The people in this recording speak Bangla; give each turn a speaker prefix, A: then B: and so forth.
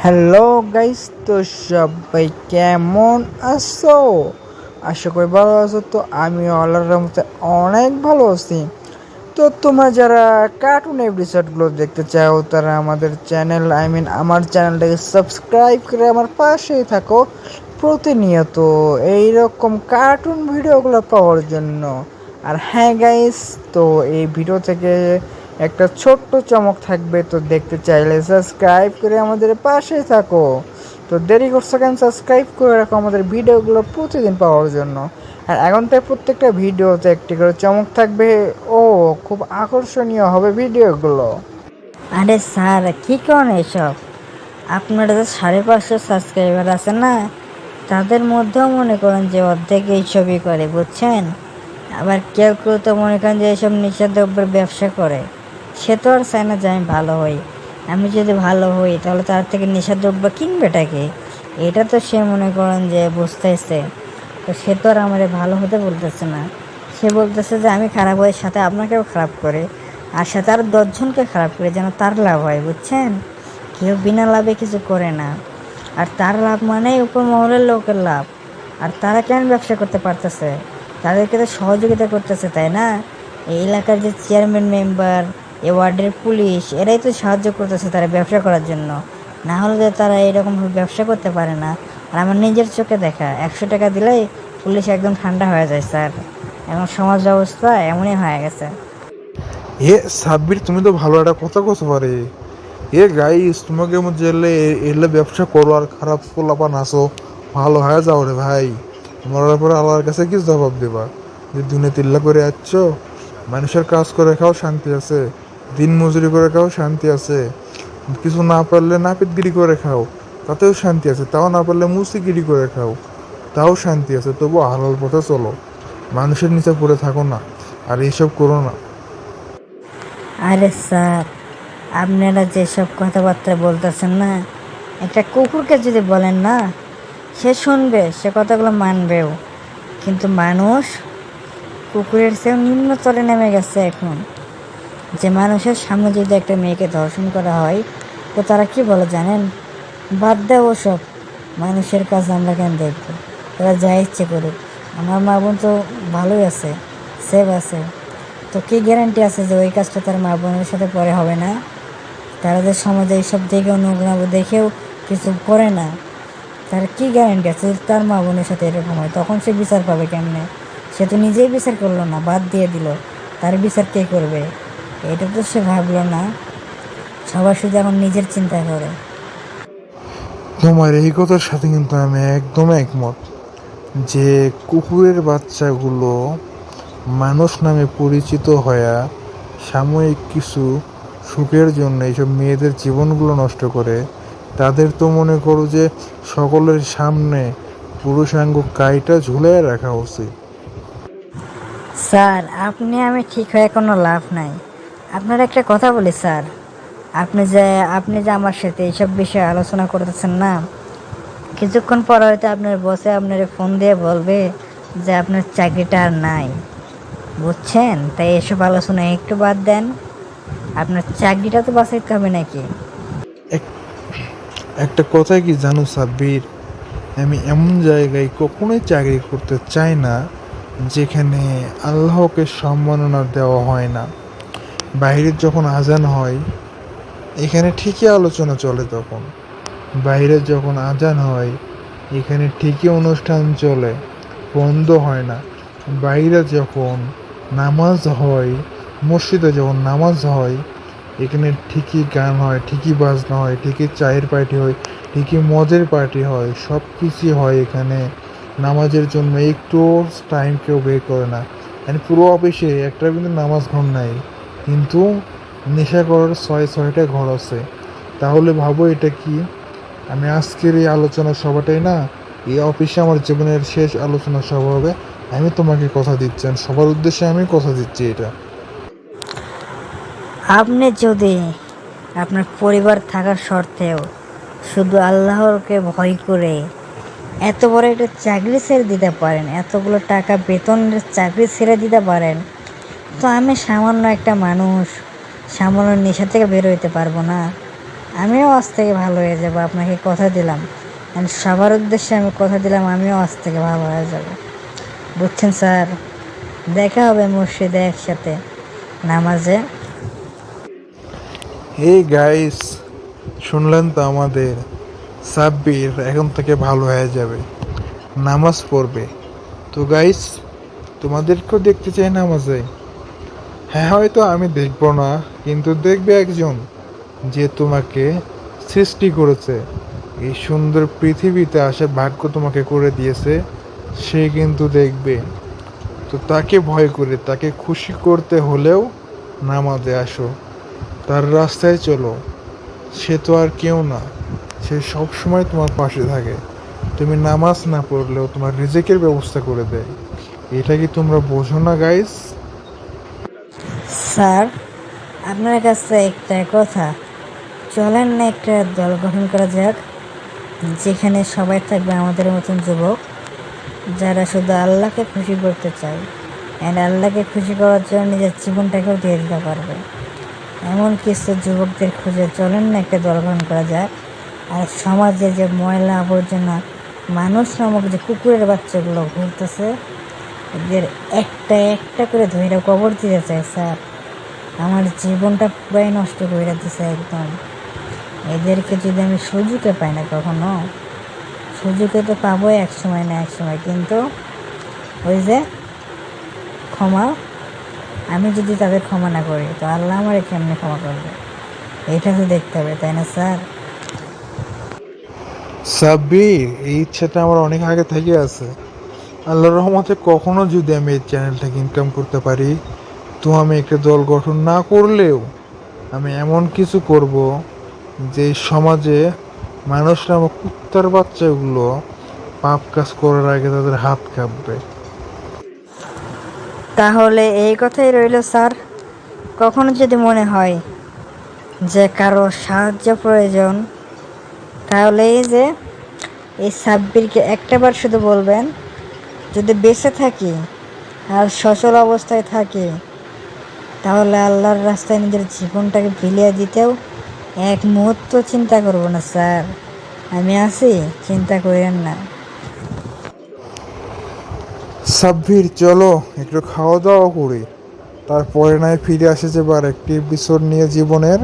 A: হ্যালো গাইস, তো সবাই কেমন আছো? আশা করি ভালো আছো। তো আমি আল্লাহর রহমতে অনেক ভালো আছি। তো তোমরা যারা কার্টুন এপিসোডগুলো দেখতে চাও তারা আমাদের চ্যানেল আমার চ্যানেলটাকে সাবস্ক্রাইব করে আমার পাশেই থাকো প্রতিনিয়ত এইরকম কার্টুন ভিডিওগুলো পাওয়ার জন্য। আর হ্যাঁ গাইস, তো এই ভিডিও থেকে একটা ছোট্ট চমক থাকবে, তো দেখতে চাইলে সাবস্ক্রাইব করে আমাদের পাশে থাকো। তো দেরি করছো কেন? সাবস্ক্রাইব করে রাখো আমাদের ভিডিওগুলো প্রতিদিন পাওয়ার জন্য। আর এখন থেকে প্রত্যেকটা ভিডিওতে একটি করে চমক থাকবে। ও, খুব আকর্ষণীয় হবে ভিডিওগুলো।
B: আরে স্যার, কি করেন এসব? আপনারা যে 550 সাবস্ক্রাইবার আছে না, তাদের মধ্যেও মনে করেন যে অর্ধেক এইসবই করে, বুঝছেন? আবার কেউ কেউ তো মনে করেন যে এইসব নিষেধাজ্ঞের ব্যবসা করে। সে তো আর চায় না যে আমি ভালো হই। আমি যদি ভালো হই তাহলে তার থেকে নিষেধাজ্ঞ কিনবেটাকে, এটা তো সে মনে করেন যে বুঝতেছে। তো সে তো আর আমার ভালো হতে বলতেছে না। সে বলতেছে যে আমি খারাপ হয়ে সাথে আপনাকেও খারাপ করে, আর সাথে আর 10 জনকে খারাপ করে, যেন তার লাভ হয়, বুঝছেন? কেউ বিনা লাভে কিছু করে না। আর তার লাভ মানেই উপর মহলের লোকের লাভ। আর তারা কেন ব্যবসা করতে পারতেছে? তাদেরকে তো সহযোগিতা করতেছে, তাই না? এই এলাকার যে চেয়ারম্যান মেম্বার, এ ওয়ার্ডের পুলিশ, এরাই তো সাহায্য করতেছে তারা ব্যবসা করার জন্য। না হলে যে তারা এরকমভাবে ব্যবসা করতে পারে না। আর আমার নিজের চোখে দেখা, 100 টাকা দিলেই পুলিশ একদম ঠান্ডা হয়ে যায় স্যার। এখন সমাজ ব্যবস্থা এমনই হয়ে গেছে।
C: এ সাব্বির, তুমি তো ভালো একটা কথা কছো পারে। এ গাইস, তোমাকে মধ্যে এলে এলে ব্যবসা করো আর খারাপ পোলাপান আসো, ভালো হয়ে যাও রে ভাই। মরার পরে আল্লাহর কাছে কি জবাব দেবা? যে দিনে তিল্লা করে যাচ্ছ, মানুষের কাজ করে খাও শান্তি আছে, দিন মজুরি করে খাও শান্তি আছে, কিছু না পারলে নাপিতগিরি করে খাও তাতেও শান্তি আছে, তাও না পারলে মুসিগিরি করে খাও তাও শান্তি আছে। তবু হালাল পথে চলো, মানুষের নিচে পড়ে থাকো না, আর এইসব করো না।
B: আরে স্যার, আপনারা যেসব কথাবার্তা বলতেছেন না, একটা কুকুরকে যদি বলেন না, সে শুনবে, সে কথাগুলো মানবেও। কিন্তু মানুষ কুকুরের চেয়েও নিম্নতরে নেমে গেছে এখন। যে মানুষের সামনে যদি একটা মেয়েকে ধর্ষণ করা হয়, তো তারা কি বলে জানেন? বাদ দেও ওসব, মানুষের কাজ আমরা কেন দেখবো? তারা যা ইচ্ছে করুক, আমার মা বোন তো ভালোই আছে, সেভ আছে। তো কি গ্যারান্টি আছে যে ওই কাজটা তার মা বোনের সাথে পরে হবে না? তারা যে সমাজে এইসব দেখেও নোংরা দেখেও কিছু করে না, তার কি গ্যারান্টি আছে যদি তার মা বোনের সাথে এরকম হয়? তখন সে বিচার পাবে কেমনে? সে তো নিজেই বিচার করলো না, বাদ দিয়ে দিল। তার বিচার কে করবে? এটা তো সে ভাবলো না। সবার শুধু এখন নিজের চিন্তা করে।
C: তোমার এই কথার সাথে কিন্তু আমি একদম একমত যে কুকুরের বাচ্চাগুলো মানুষ নামে পরিচিত হয়ে সাময়িক কিছু সুখের জন্য এইসব মেয়েদের জীবনগুলো নষ্ট করে। তাদের তো মনে করো যে সকলের সামনে পুরুষাঙ্গ কাইটা ঝুলিয়ে রাখা উচিত।
B: স্যার, আমি ঠিক হয়ে কোনো লাভ নাই। আপনার একটা কথা বলি স্যার, আপনি যে আমার সাথে এইসব বিষয়ে আলোচনা করতেছেন না, কিছুক্ষণ পর হয়তো আপনার বসে আপনার ফোন দিয়ে বলবে যে আপনার চাকরিটা আর নাই, বুঝছেন? তাই এসব আলোচনা একটু বাদ দেন। আপনার চাকরিটা তো বাঁচাইতে হবে নাকি?
C: এক- একটা কথা কি জানো সাব্বির, আমি এমন জায়গায় কখনোই চাকরি করতে চাই না যেখানে আল্লাহকে সম্মাননা দেওয়া হয় না। বাইরের যখন আজান হয়, এখানে ঠিকই আলোচনা চলে, তখন বাইরে যখন আজান হয় এখানে ঠিকই অনুষ্ঠান চলে, বন্ধ হয় না। বাইরে যখন নামাজ হয়, মসজিদে যখন নামাজ হয়, এখানে ঠিকই গান হয়, ঠিকই বাজনা হয়, ঠিকই চায়ের পার্টি হয়, ঠিকই মদের পার্টি হয়, সব কিছুই হয় এখানে। নামাজের জন্য একটু টাইম কেউ বের করে না। মানে পুরো অফিসে একটা কিন্তু নামাজ ঘর নাই, কিন্তু নেশা করার ছয়টা ঘর আছে। তাহলে ভাবো এটা কি! আমি আজকের এই আলোচনা সভাটাই না, এই অফিসে আমার জীবনের শেষ আলোচনা সভা হবে। আমি তোমাকে কথা দিচ্ছি, আর সবার উদ্দেশ্যে আমি কথা দিচ্ছি এটা।
B: আপনি যদি আপনার পরিবার থাকার সত্ত্বেও শুধু আল্লাহরকে ভয় করে এত বড় একটা চাকরি ছেড়ে দিতে পারেন, এতগুলো টাকা বেতনের চাকরি ছেড়ে দিতে পারেন, তো আমি সামান্য একটা মানুষ সামান্য নেশা থেকে বের হইতে পারবো না? আমিও আজ থেকে ভালো হয়ে যাব, আপনাকে কথা দিলাম। And সবার উদ্দেশ্যে আমি কথা দিলাম আমিও আজ থেকে ভালো হয়ে যাব, বুঝছেন স্যার? দেখা হবে মসজিদে একসাথে নামাজে।
C: এই গাইস, শুনলেন তো আমাদের সাব্বির এখন থেকে ভালো হয়ে যাবে, নামাজ পড়বে। তো গাইস, তোমাদেরকেও দেখতে চাই নামাজে। হ্যাঁ, হয়তো আমি দেখবো না, কিন্তু দেখবে একজন যে তোমাকে সৃষ্টি করেছে, এই সুন্দর পৃথিবীতে আসার ভাগ্য তোমাকে করে দিয়েছে, সে কিন্তু দেখবে। তো তাকে ভয় করে, তাকে খুশি করতে হলেও নামাজে আসো, তার রাস্তায় চলো। সে তো আর কেউ না, সে সব সময় তোমার পাশে থাকে। তুমি নামাজ না পড়লেও তোমার রিজিকের ব্যবস্থা করে দেয়। এটা কি তোমরা বোঝো না গাইস?
B: স্যার, আপনার কাছে একটা কথা, চলেন না একটা দল গঠন করা যাক, যেখানে সবাই থাকবে আমাদের মতন যুবক, যারা শুধু আল্লাহকে খুশি করতে চায় অ্যান্ড আল্লাহকে খুশি করার জন্য নিজের জীবনটাকেও দিয়ে দিতে পারবে। এমন কিছু যুবকদের খুঁজে চলেন না একটা দল গঠন করা যাক। আর সমাজে যে ময়লা আবর্জনা মানুষ নামক যে কুকুরের বাচ্চাগুলো ঘুরতেছে, এদের একটা একটা করে ধরে কবর দিতে চায় স্যার। আমার জীবনটা পুরাই নষ্ট করে দিছে একদম। এদেরকে যদি আমি সুযোগে পাই না কখনো, সুযোগে তো পাবোই এক সময় না এক সময়, কিন্তু ওই যে ক্ষমা, আমি যদি তাদের ক্ষমা না করি তো আল্লাহ আমারে কেমনে ক্ষমা করবে, এটা তো দেখতে হবে, তাই না স্যার?
C: সাব্বির, এই ইচ্ছাটা আমার অনেক আগে থেকে আছে। আল্লাহর রহমতে কখনো যদি আমি এই চ্যানেলটাকে ইনকাম করতে পারি, তো আমি একটা দল গঠন না করলেও আমি এমন কিছু করব যে সমাজে মানুষরা আমার কুত্তার বাচ্চাগুলো পাপ কাজ করার আগে তাদের হাত কাঁপবে।
B: তাহলে এই কথাই রইল স্যার, কখনো যদি মনে হয় যে কারো সাহায্য প্রয়োজন, তাহলে এই যে এই সাব্বিরকে একটাবার শুধু বলবেন, যদি বেঁচে থাকি আর সচল অবস্থায় থাকি, তাহলে আল্লাহর রাস্তায় নিজের জীবনটাকে বিলিয়ে দিতেও এক মুহূর্ত চিন্তা করব না স্যার। আমি আছি, চিন্তা করেন না।
C: সাব্বির, চলো একটু খাওয়া দাওয়া করি, তারপরে নয় ফিরে আসে যাবার একটি এপিসোড নিয়ে জীবনের।